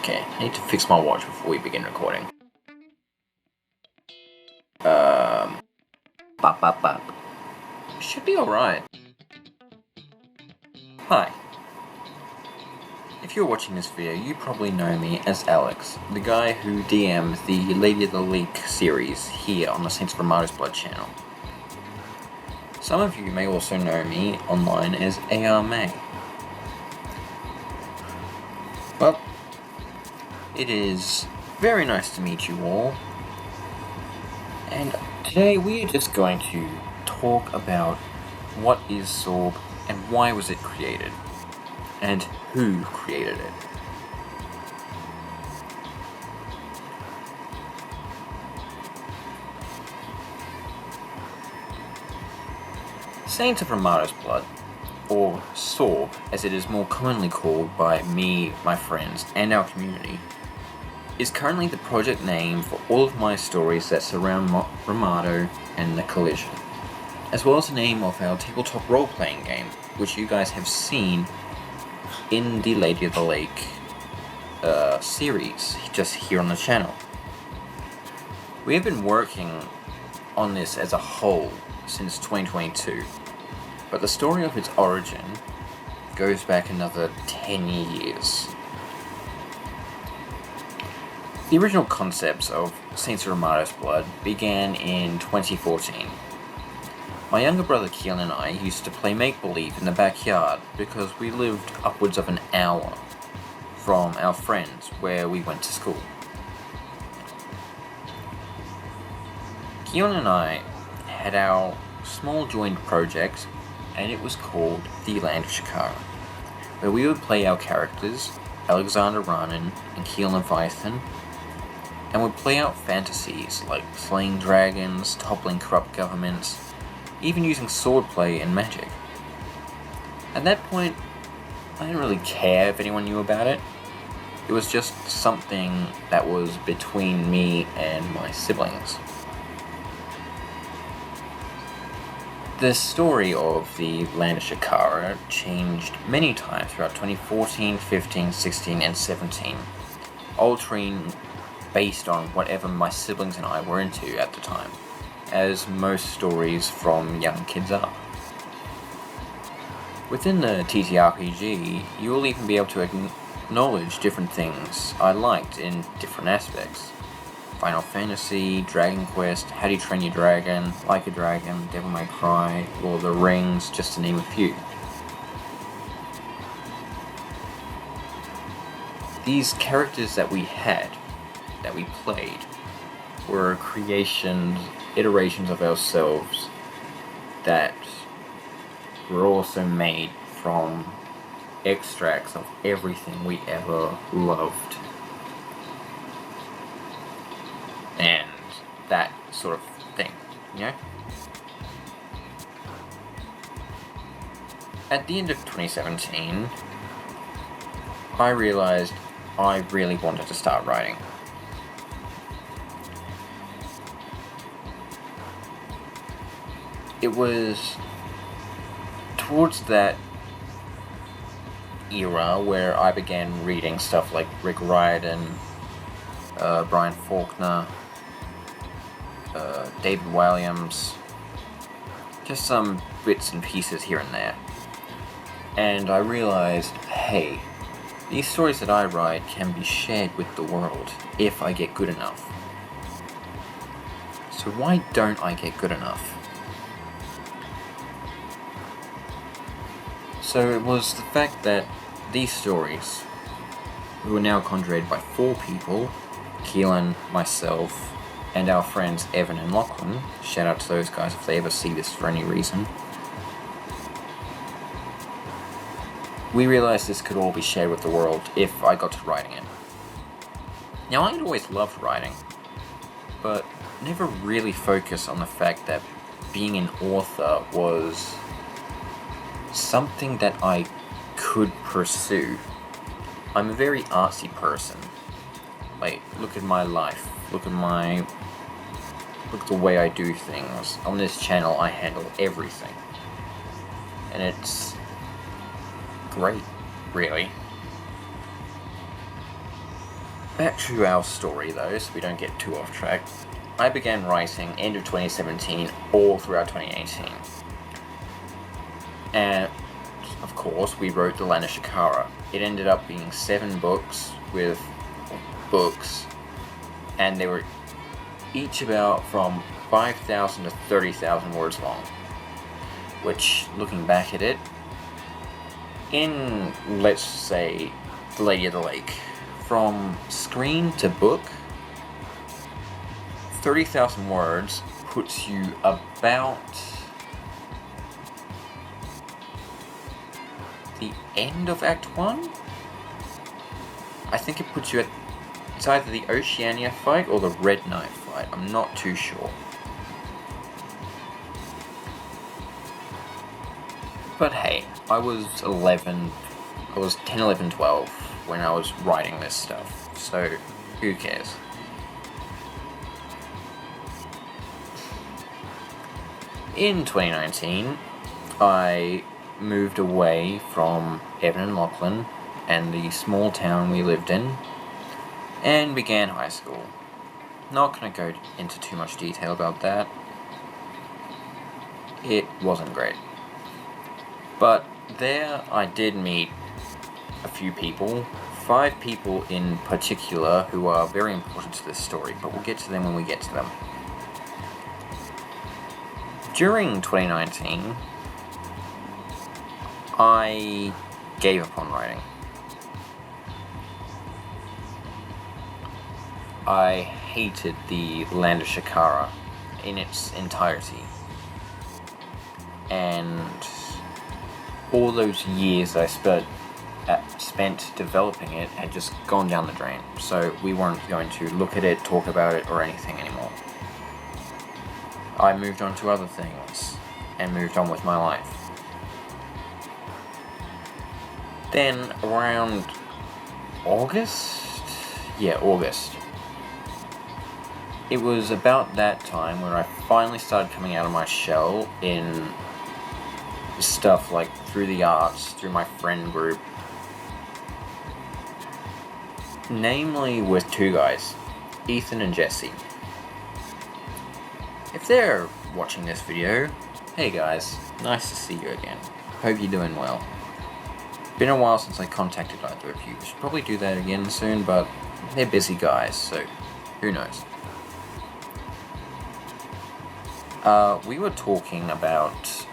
Okay, I need to fix my watch before we begin recording. Bop. Should be alright. Hi. If you're watching this video, you probably know me as Alex, the guy who DMs the Lady of the Lake series here on the Saints of Ramado's Blood channel. Some of you may also know me online as AR May. Well, it is very nice to meet you all, and today we are just going to talk about what is Sorb and why was it created, and who created it. Saints of Ramado's Blood, or Sorb as it is more commonly called by me, my friends, and our community, is currently the project name for all of my stories that surround Ramado and the Collision, as well as the name of our tabletop role-playing game, which you guys have seen in the Lady of the Lake series, just here on the channel. We have been working on this as a whole since 2022, but the story of its origin goes back another 10 years. The original concepts of Saints of Ramado's Blood began in 2014. My younger brother Keelan and I used to play make-believe in the backyard because we lived upwards of an hour from our friends where we went to school. Keelan and I had our small joint project, and it was called The Land of Shakara, where we would play our characters, Alexander Ranin and Keelan Leviathan, and would play out fantasies like slaying dragons, toppling corrupt governments, even using swordplay and magic. At that point, I didn't really care if anyone knew about it. It was just something that was between me and my siblings. The story of the Land of Shakara changed many times throughout 2014, 15, 16, and 17, altering based on whatever my siblings and I were into at the time, as most stories from young kids are. Within the TTRPG, you will even be able to acknowledge different things I liked in different aspects. Final Fantasy, Dragon Quest, How Do You Train Your Dragon, Like a Dragon, Devil May Cry, Lord of the Rings, just to name a few. These characters that we played, were creations, iterations of ourselves that were also made from extracts of everything we ever loved. And that sort of thing, you know? At the end of 2017, I realized I really wanted to start writing. It was towards that era where I began reading stuff like Rick Riordan, Brian Faulkner, David Williams, just some bits and pieces here and there. And I realized, hey, these stories that I write can be shared with the world if I get good enough. So why don't I get good enough? So it was the fact that these stories, who are now conjured by 4 people, Keelan, myself, and our friends Evan and Lachlan, shout out to those guys if they ever see this for any reason, we realized this could all be shared with the world if I got to writing it. Now, I'd always loved writing, but never really focused on the fact that being an author was something that I could pursue. I'm a very artsy person. Like, look at my life, look at the way I do things. On this channel I handle everything. And it's great, really. Back to our story though, so we don't get too off track. I began writing end of 2017, all throughout 2018. And, of course, we wrote The Land of Shikara. It ended up being 7 books, and they were each about from 5,000 to 30,000 words long. Which, looking back at it, in, let's say, The Lady of the Lake, from screen to book, 30,000 words puts you about the end of Act 1? I think it puts you at, it's either the Oceania fight or the Red Knight fight, I'm not too sure. But hey, I was 10, 11, 12 when I was writing this stuff, so who cares? In 2019, I moved away from Evan and Lachlan and the small town we lived in, and began high school. Not going to go into too much detail about that. It wasn't great. But there I did meet a few people, 5 people in particular who are very important to this story, but we'll get to them when we get to them. During 2019, I gave up on writing. I hated The Land of Shikara in its entirety. And all those years I spent developing it had just gone down the drain, so we weren't going to look at it, talk about it, or anything anymore. I moved on to other things, and moved on with my life. Then, around August? Yeah, August. It was about that time when I finally started coming out of my shell in stuff like through the arts, through my friend group. Namely with 2 guys, Ethan and Jesse. If they're watching this video, hey guys, nice to see you again. Hope you're doing well. Been a while since I contacted either of you. Should probably do that again soon, but they're busy guys, so who knows. We were talking about,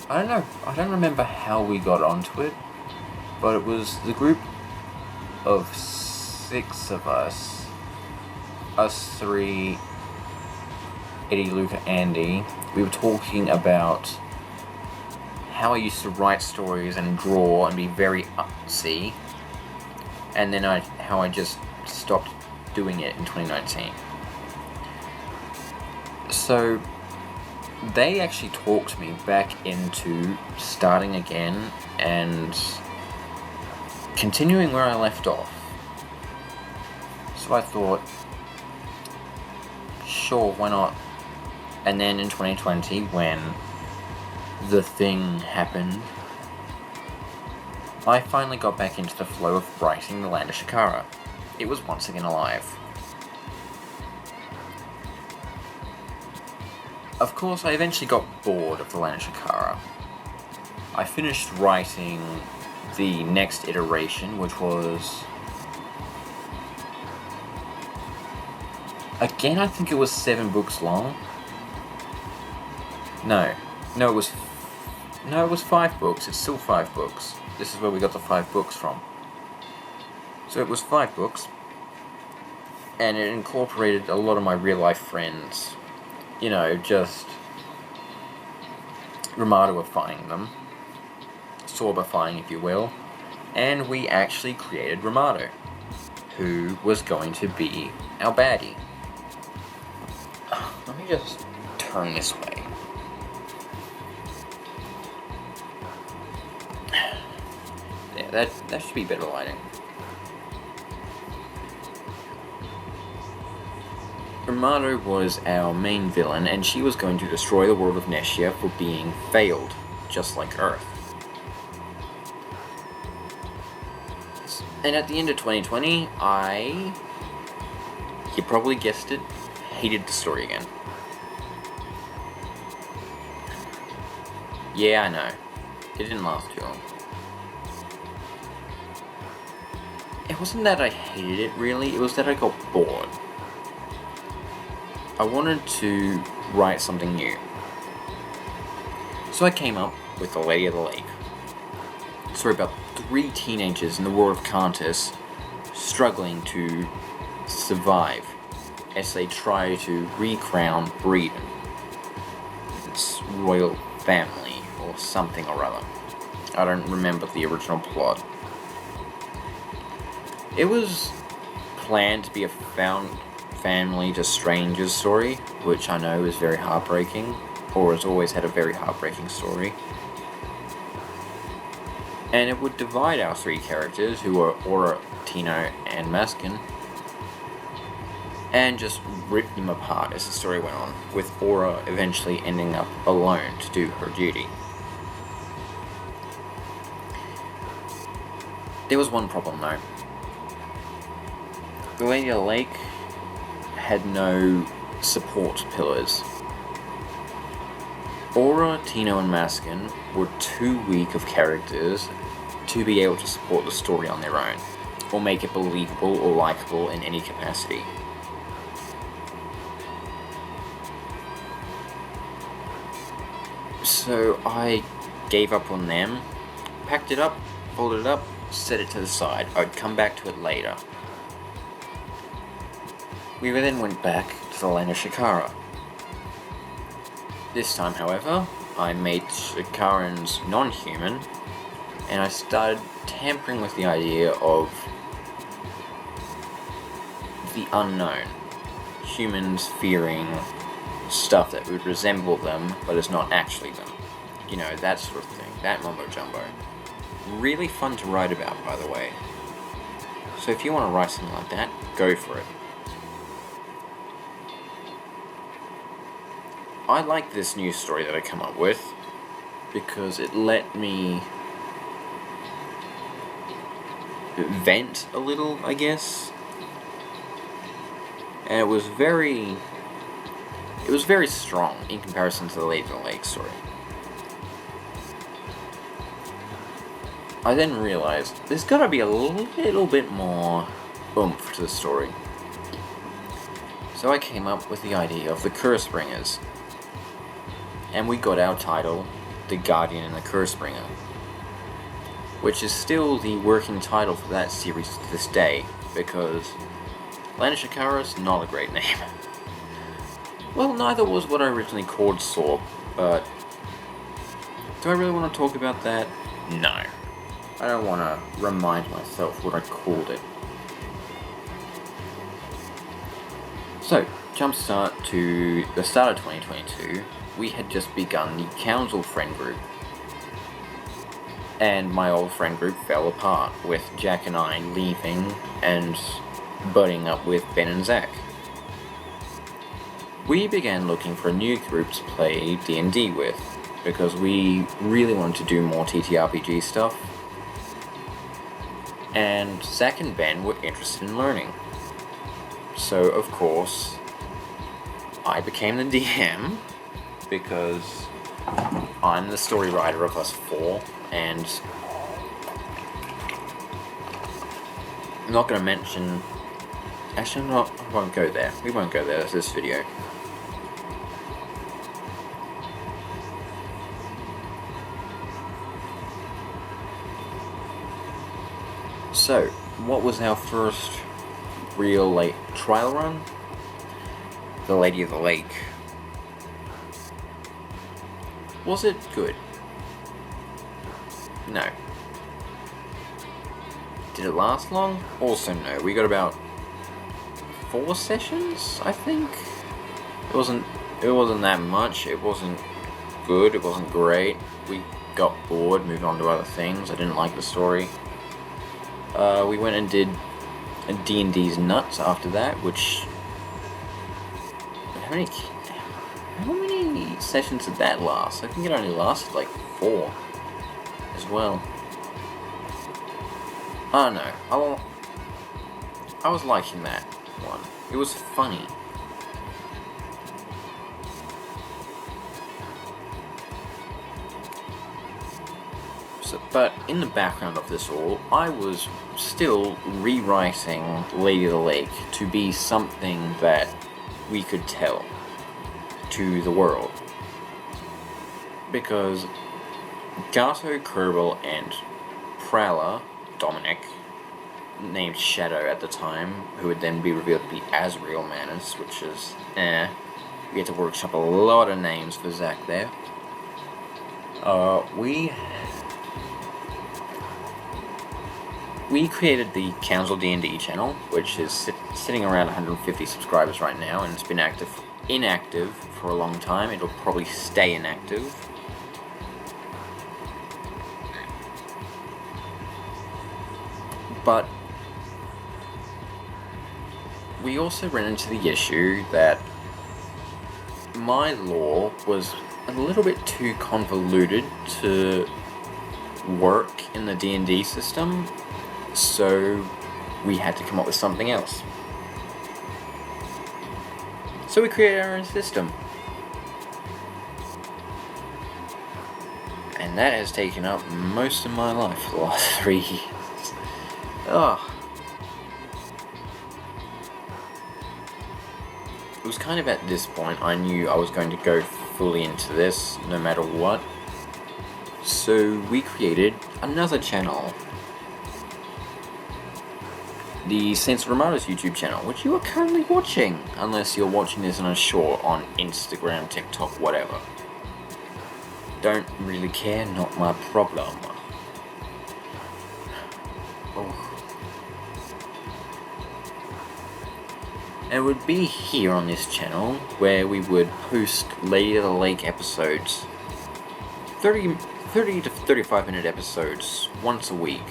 I don't remember how we got onto it, but it was the group of 6 of us 3, Eddie, Luca, Andy. We were talking about how I used to write stories and draw and be very artsy, and then how I just stopped doing it in 2019. So they actually talked me back into starting again and continuing where I left off. So I thought, sure, why not? And then in 2020, when the thing happened, I finally got back into the flow of writing The Land of Shikara. It was once again alive. Of course, I eventually got bored of The Land of Shikara. I finished writing the next iteration, which was, again, I think it was 7 books long. No, it was 5 books. It's still 5 books. This is where we got the 5 books from. So it was 5 books, and it incorporated a lot of my real life friends. You know, just Ramado-ifying them, Sorbifying, if you will, and we actually created Ramado, who was going to be our baddie. Let me just turn this way. Yeah, that should be better lighting. Ramado was our main villain, and she was going to destroy the world of Neshia for being failed, just like Earth. And at the end of 2020, you probably guessed it, hated the story again. Yeah, I know. It didn't last too long. It wasn't that I hated it, really. It was that I got bored. I wanted to write something new. So I came up with The Lady of the Lake. A story about 3 teenagers in the world of Kantas struggling to survive as they try to recrown Breeden, its royal family, or something or other. I don't remember the original plot. It was planned to be a found family to strangers story, which I know is very heartbreaking, or has always had a very heartbreaking story. And it would divide our 3 characters, who are Aura, Tino, and Maskin, and just rip them apart as the story went on, with Aura eventually ending up alone to do her duty. There was one problem though. The Lady of the Lake had no support pillars. Aura, Tino, and Maskin were too weak of characters to be able to support the story on their own, or make it believable or likable in any capacity. So I gave up on them, packed it up, folded it up, set it to the side. I'd come back to it later. We then went back to the land of Shikara. This time, however, I made Shikarans non-human, and I started tampering with the idea of the unknown. Humans fearing stuff that would resemble them, but is not actually them. You know, that sort of thing. That mumbo-jumbo. Really fun to write about, by the way. So if you want to write something like that, go for it. I like this new story that I come up with because it let me vent a little, I guess. And it was very strong in comparison to the Lady of the Lake story. I then realized there's gotta be a little bit more oomph to the story. So I came up with the idea of the Cursebringers. And we got our title, The Guardian and the Cursebringer, which is still the working title for that series to this day, because Land of Shikara is not a great name. Well, neither was what I originally called Saw, but do I really want to talk about that? No. I don't want to remind myself what I called it. So, jumpstart to the start of 2022, we had just begun the Counzel friend group. And my old friend group fell apart, with Jack and I leaving and butting up with Ben and Zach. We began looking for a new group to play D&D with, because we really wanted to do more TTRPG stuff. And Zach and Ben were interested in learning. So, of course, I became the DM, because I'm the story writer of us 4, and I'm not going to mention... Actually, I won't go there. We won't go there. That's this video. So, what was our first real trial run? The Lady of the Lake. Was it good? No. Did it last long? Also no. We got about 4 sessions, I think. It wasn't that much. It wasn't good. It wasn't great. We got bored, moved on to other things. I didn't like the story. We went and did a D&D's Nuts after that, which... How many sessions did that last? I think it only lasted like 4 as well. I don't know. I was liking that one. It was funny. But in the background of this all, I was still rewriting Lady of the Lake to be something that we could tell to the world. Because Gato, Kerbal, and Prowler, Dominic, named Shadow at the time, who would then be revealed to be Azrael Manus, which is, we had to workshop a lot of names for Zach there. We created the Counzel D&D channel, which is sitting around 150 subscribers right now, and it's been inactive for a long time. It'll probably stay inactive. But we also ran into the issue that my lore was a little bit too convoluted to work in the D&D system, so we had to come up with something else. So we created our own system. And that has taken up most of my life for the last 3 years. It was kind of at this point I knew I was going to go fully into this, no matter what. So we created another channel. The Saints of Ramado's YouTube channel, which you are currently watching, unless you're watching this on a short on Instagram, TikTok, whatever. Don't really care, not my problem. And it would be here on this channel where we would post Lady of the Lake episodes, 30 to 35 minute episodes once a week.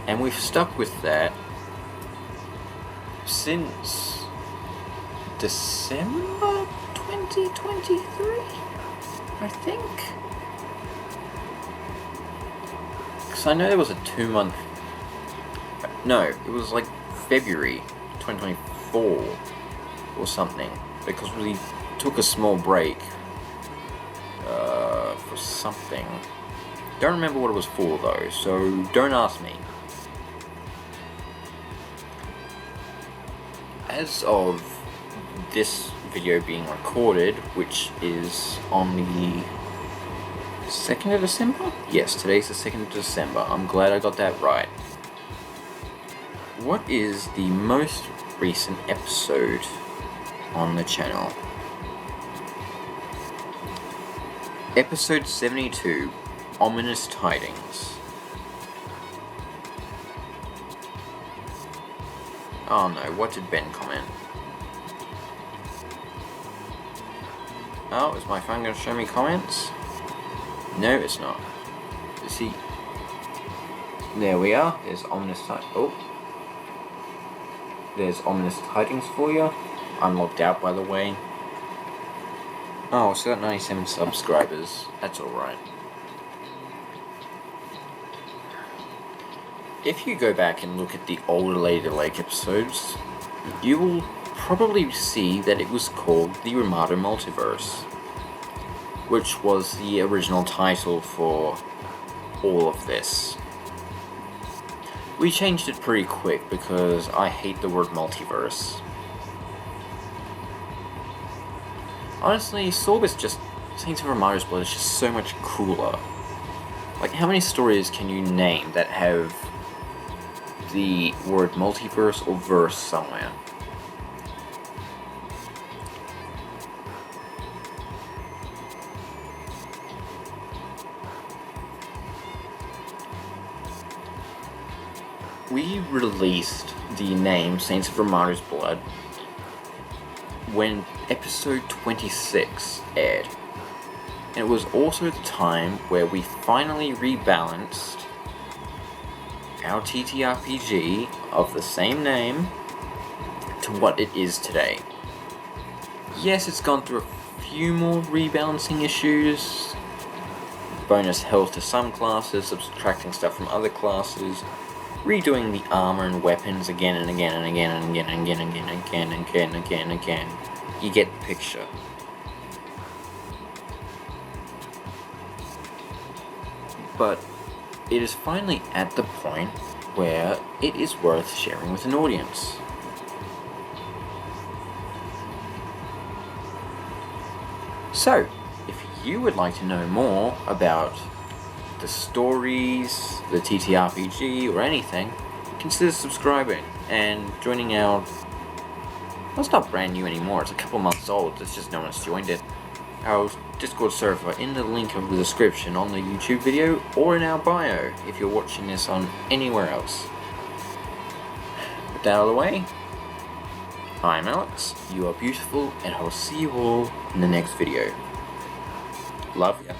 And we've stuck with that since December 2023, I think. Because I know there was a 2-month... No, it was like February 2024 or something, because we took a small break for something. Don't remember what it was for though, so don't ask me. As of this video being recorded, which is on the 2nd of December? Yes, today's the 2nd of December. I'm glad I got that right. What is the most recent episode on the channel? Episode 72, Ominous Tidings. Oh no, what did Ben comment? Oh, is my phone going to show me comments? No, it's not. See, there we are. There's Ominous Tidings. Oh. There's Ominous Tidings for you. I'm logged out, by the way. Oh, so got 97 subscribers. That's alright. If you go back and look at the older Lady of the Lake episodes, you will probably see that it was called the Ramado multiverse, which was the original title for all of this. We changed it pretty quick because I hate the word multiverse. Honestly, Saints of Ramado's Blood is just so much cooler. Like, how many stories can you name that have the word multiverse or verse somewhere? We released the name Saints of Ramado's Blood when episode 26 aired. And it was also the time where we finally rebalanced our TTRPG of the same name to what it is today. Yes, it's gone through a few more rebalancing issues, bonus health to some classes, subtracting stuff from other classes, redoing the armor and weapons again and again and again and again and again and again and again and again and again and again. You get the picture. But it is finally at the point where it is worth sharing with an audience. So, if you would like to know more about the stories, the TTRPG, or anything, consider subscribing and joining our... Well, it's not brand new anymore, it's a couple months old, it's just no one's joined it. Our Discord server in the link of the description on the YouTube video or in our bio if you're watching this on anywhere else. With that out of the way, I'm Alex, you are beautiful, and I will see you all in the next video. Love ya.